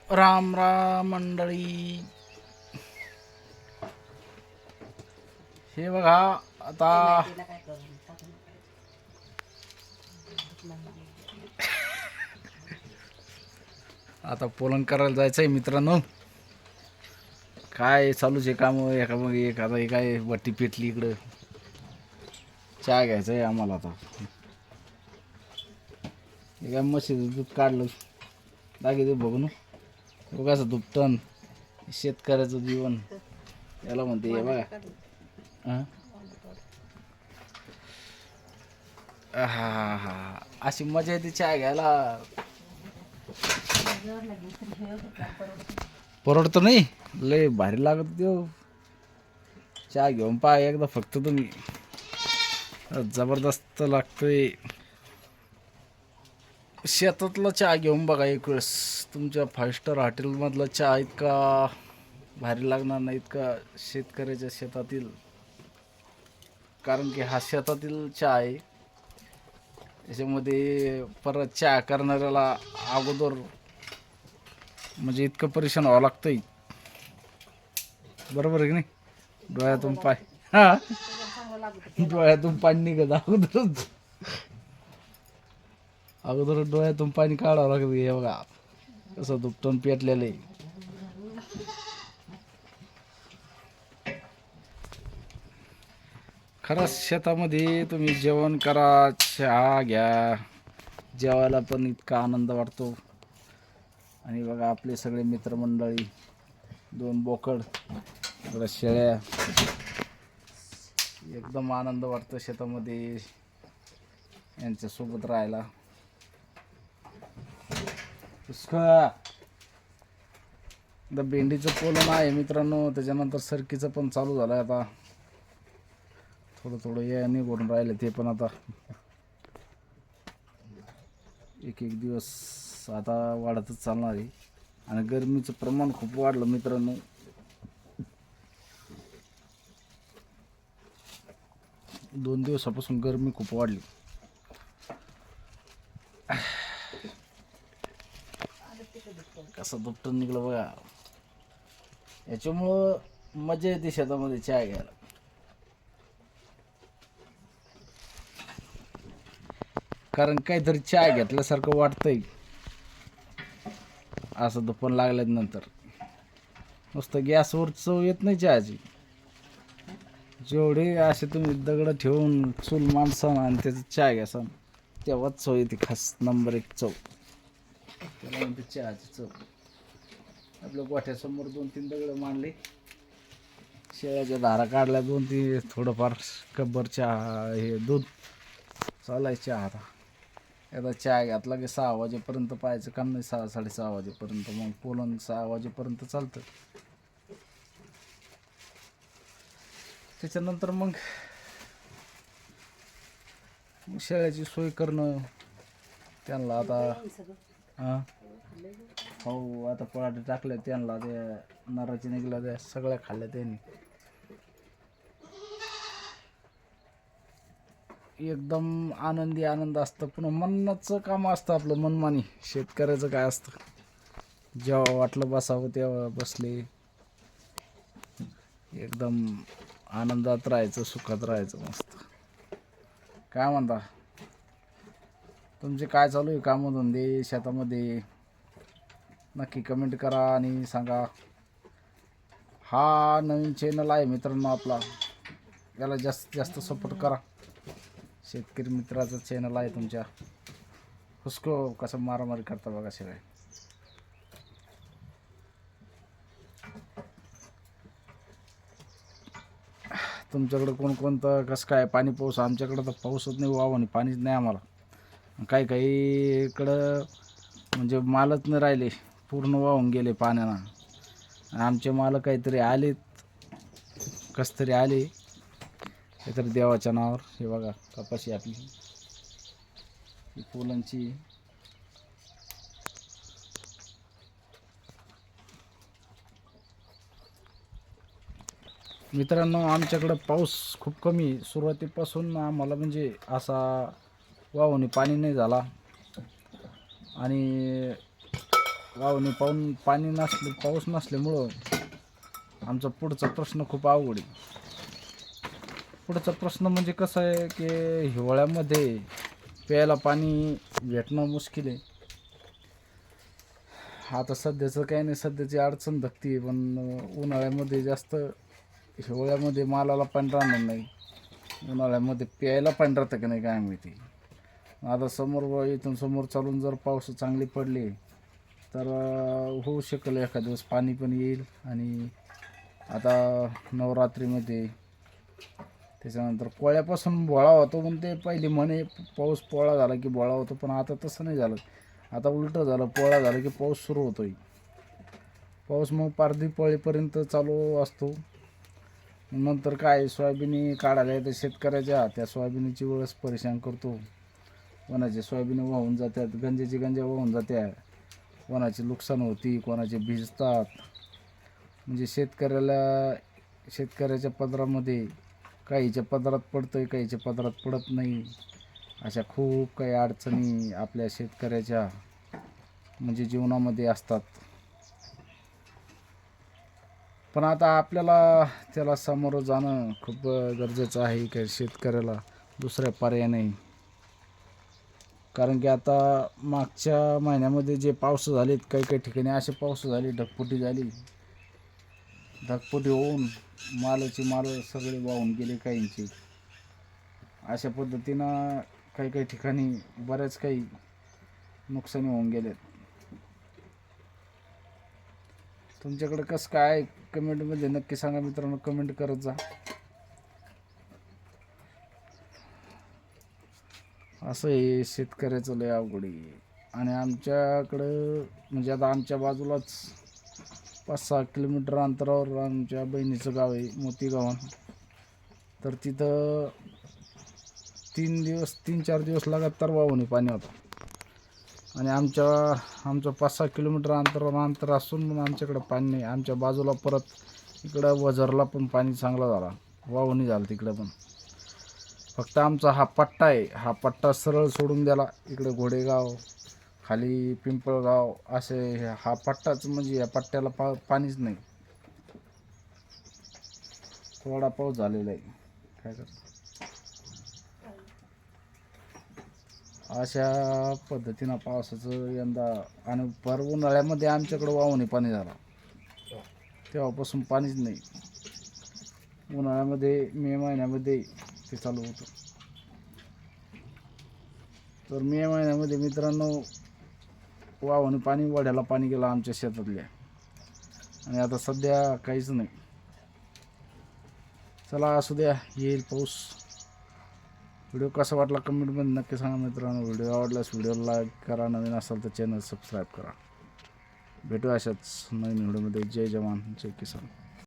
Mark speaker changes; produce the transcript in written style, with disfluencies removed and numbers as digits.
Speaker 1: राम राम मंडळी. हे बघा आता आता पोलन करायला जायचंय मित्रांनो. काय चालूच आहे काम एका मग एक. आता हे काय वट्टी पेटली इकडं. चहा घ्यायचा आहे आम्हाला आता. हे काय म्हशीचं दूध काढलं दाखवते बघून बघायचं दुपटन शेतकऱ्याचं जीवन याला म्हणते. हे बघा हा हा अशी मजा येते चहा घ्यायला. परवडतो नाही लय भारी लागत देव. चहा घेऊन पहा एकदा फक्त तुम्ही. जबरदस्त लागतोय. शेतातला चहा घेऊन बघा एक वेळेस. तुमच्या 5 स्टार हॉटेलमधला चहा इतका भारी लागणार नाही इतका शेतकऱ्याच्या शेतातील. कारण की हा शेतातील चहा आहे. याच्यामध्ये परत चहा करणाऱ्याला अगोदर म्हणजे इतकं परेशान व्हावं लागतंय. बरोबर आहे की नाही. डोळ्यातून पाय डोळ्यातून पाणी निघत अगोदर डोळ्यातून पाणी काढावं लागतं. हे बघा कसं दुपटून पेटलेलं आहे. खरंच शेतामध्ये तुम्ही जेवण करा, चहा घ्या, जेवायला पण इतका आनंद वाटतो. आणि बघा आपले सगळे मित्रमंडळी, 2 बोकड, इकडं शेळ्या, एकदम आनंद वाटतो शेतामध्ये यांच्यासोबत राहायला. भेंडीचं पोलन आहे मित्रांनो. त्याच्यानंतर सरकीचं पण चालू झालं आता. थोडं थोडं या निघून राहिलं ते पण आता एक एक दिवस आता वाढतच चालणार आहे. आणि गरमीचं प्रमाण खूप वाढलं मित्रांनो. दोन दिवसापासून गरमी खूप वाढली. कसं दुपटून निघलं बघा. याच्यामुळं मजा येते शेतामध्ये चहा घ्यायला. कारण काहीतरी चहा घेतल्यासारखं वाटतंय असं दुपार लागल्यानंतर. नुसतं गॅसवर चव येत नाही चहाची. जेवढे असे तुम्ही दगड ठेवून चूल मांडसान आणि त्याचा चहा घ्यासान तेव्हाच चव येते. खास नंबर 1 चव त्याला म्हणते चहाची चव. आपल्या गोठ्यासमोर 2-3 दगड मांडले, शेळ्याच्या धारा काढल्या 2-3, थोडंफार कब्बर चहा हे दूध चालायचे. आता एकदा चहा घातला की 6 वाजेपर्यंत पाहायचं काम नाही. 6-6:30 वाजेपर्यंत. मग पोलन 6 वाजेपर्यंत चालतं. त्याच्यानंतर मग शेळ्याची सोय करणं त्यांना. आता हां हो आता पराठे टाकले त्यांना. त्या नाराची निघल्या त्या सगळ्या खाल्ल्या त्यांनी. एकदम आनंदी आनंद असतं. पण मनाचं काम असतं आपलं मनमानी. शेतकऱ्याचं काय असतं, जेव्हा वाटलं बसावं तेव्हा बसले. एकदम आनंदात राहायचं, सुखात राहायचं मस्त. काय म्हणता तुमचे काय चालू आहे कामधंदे शेतामध्ये? नक्की कमेंट करा आणि सांगा. हा नवीन चॅनल आहे मित्रांनो आपला. याला जास्तीत जास्त सपोर्ट करा. शेतकरी मित्राचं चॅनल आहे तुमच्या. हुसको कसं मारामारी करता बघा सगळे. तुमच्याकडं कोणकोणतं कसं काय पाणी पाऊस? आमच्याकडं तर पाऊसच नाही वाव आणि पाणीच नाही आम्हाला. काही काही इकडं म्हणजे मालच नाही राहिले, पूर्ण वाहून गेले पाण्यानं. आमचे माल काहीतरी आलेत, कस तरी आले काहीतरी देवाच्या नावावर. हे बघा कपाशी आपली फुलांची. मित्रांनो आमच्याकडं पाऊस खूप कमी. सुरुवातीपासून आम्हाला म्हणजे असा वाहून पाणी नाही झाला. आणि वावणी पाऊस नसल्यामुळं आमचा पुढचा प्रश्न खूप अवघड आहे. पुढचा प्रश्न म्हणजे कसं आहे की हिवाळ्यामध्ये प्यायला पाणी भेटणं मुश्किल आहे. आता सध्याचं काही नाही, सध्याची अडचण धकती, पण उन्हाळ्यामध्ये जास्त, हिवाळ्यामध्ये मालाला पाणी राहणार नाही, उन्हाळ्यामध्ये प्यायला पाणी राहतं की नाही काय माहिती. आता इथून समोर चालून जर पाऊस चांगली पडली तर होऊ शकेल एखाद दिवस पाणी पण येईल. आणि आता नवरात्रीमध्ये त्याच्यानंतर पोळ्यापासून बोळा होतो, पण ते पहिली म्हणे पाऊस पोळा झाला की बोळा होतो, पण आता तसं नाही झालं. आता उलटं झालं, पोळा झाला की पाऊस सुरू होतोय. पाऊस मग पारधी पोळीपर्यंत चालू असतो. नंतर काय सोयाबीन काढायला येतं शेतकऱ्याच्या, त्या सोयाबीनची वेळेस परेशान करतो. कोणाचे सोयाबीन वाहून जातात, गंजा वाहून जात्या, कोणाची नुकसान होती, कोणाचे भिजतात. म्हणजे शेतकऱ्याच्या पदरामध्ये काहीच्या पदरात पडतंय, काहीच्या पदरात पडत नाही. अशा खूप काही अडचणी आपल्या शेतकऱ्याच्या म्हणजे जीवनामध्ये असतात. पण आता आपल्याला त्याला सामोरं जाणं खूप गरजेचं आहे की शेतकऱ्याला दुसऱ्या पर्याय नाही. कारण की आता मागच्या महिन्यामध्ये जे पाऊस झालेत, काही ठिकाणी असे पाऊस झाले, ढगफुटी होऊन माल सगळे वाहून गेले काहींचे. अशा पद्धतीनं काही ठिकाणी बऱ्याच काही नुकसानी होऊन गेलेत. तुमच्याकडे कसं काय कमेंटमध्ये नक्की सांगा मित्रांनो, कमेंट करत जा. असं हे शेतकऱ्याचं लय अवघड आहे. आणि आमच्याकडं म्हणजे आता आमच्या बाजूलाच 5-6 किलोमीटर अंतरावर आमच्या बहिणीचं गाव आहे, मोतीगावन. तर तिथं 3-4 दिवस लगातार वाहून पाणी होतं. आणि आमचं 5-6 किलोमीटर अंतर असून पण आमच्याकडं पाणी नाही. आमच्या बाजूला परत इकडं वझरला पण पाणी चांगला झाला, वाहून झालं तिकडं पण. फक्त आमचा हा पट्टा आहे, हा पट्टा सरळ सोडून द्याला. इकडे घोडेगाव, खाली पिंपळगाव असे हा पट्टाच, म्हणजे या पट्ट्याला पाणीच नाही. थोडा पाऊस झालेला आहे, काय करतो. अशा पद्धतीनं पावसाचं यंदा. आणि भर उन्हाळ्यामध्ये आमच्याकडं वाहून पाणी झाला, तेव्हापासून पाणीच नाही. उन्हाळ्यामध्ये मे महिन्यामध्ये ते चालू होतं. तर मे महिन्यामध्ये मित्रांनो वाहून पाणी, वड्याला पाणी गेलं आमच्या शेतातल्या. आणि आता सध्या काहीच नाही. चला असू द्या, येईल पाऊस. व्हिडिओ कसा वाटला कमेंटमध्ये नक्की सांगा मित्रांनो. व्हिडिओ आवडल्यास व्हिडिओला लाईक करा, नवीन असाल तर चॅनल सबस्क्राईब करा. भेटू अशाच नवीन व्हिडिओमध्ये. जय जवान जय किसान.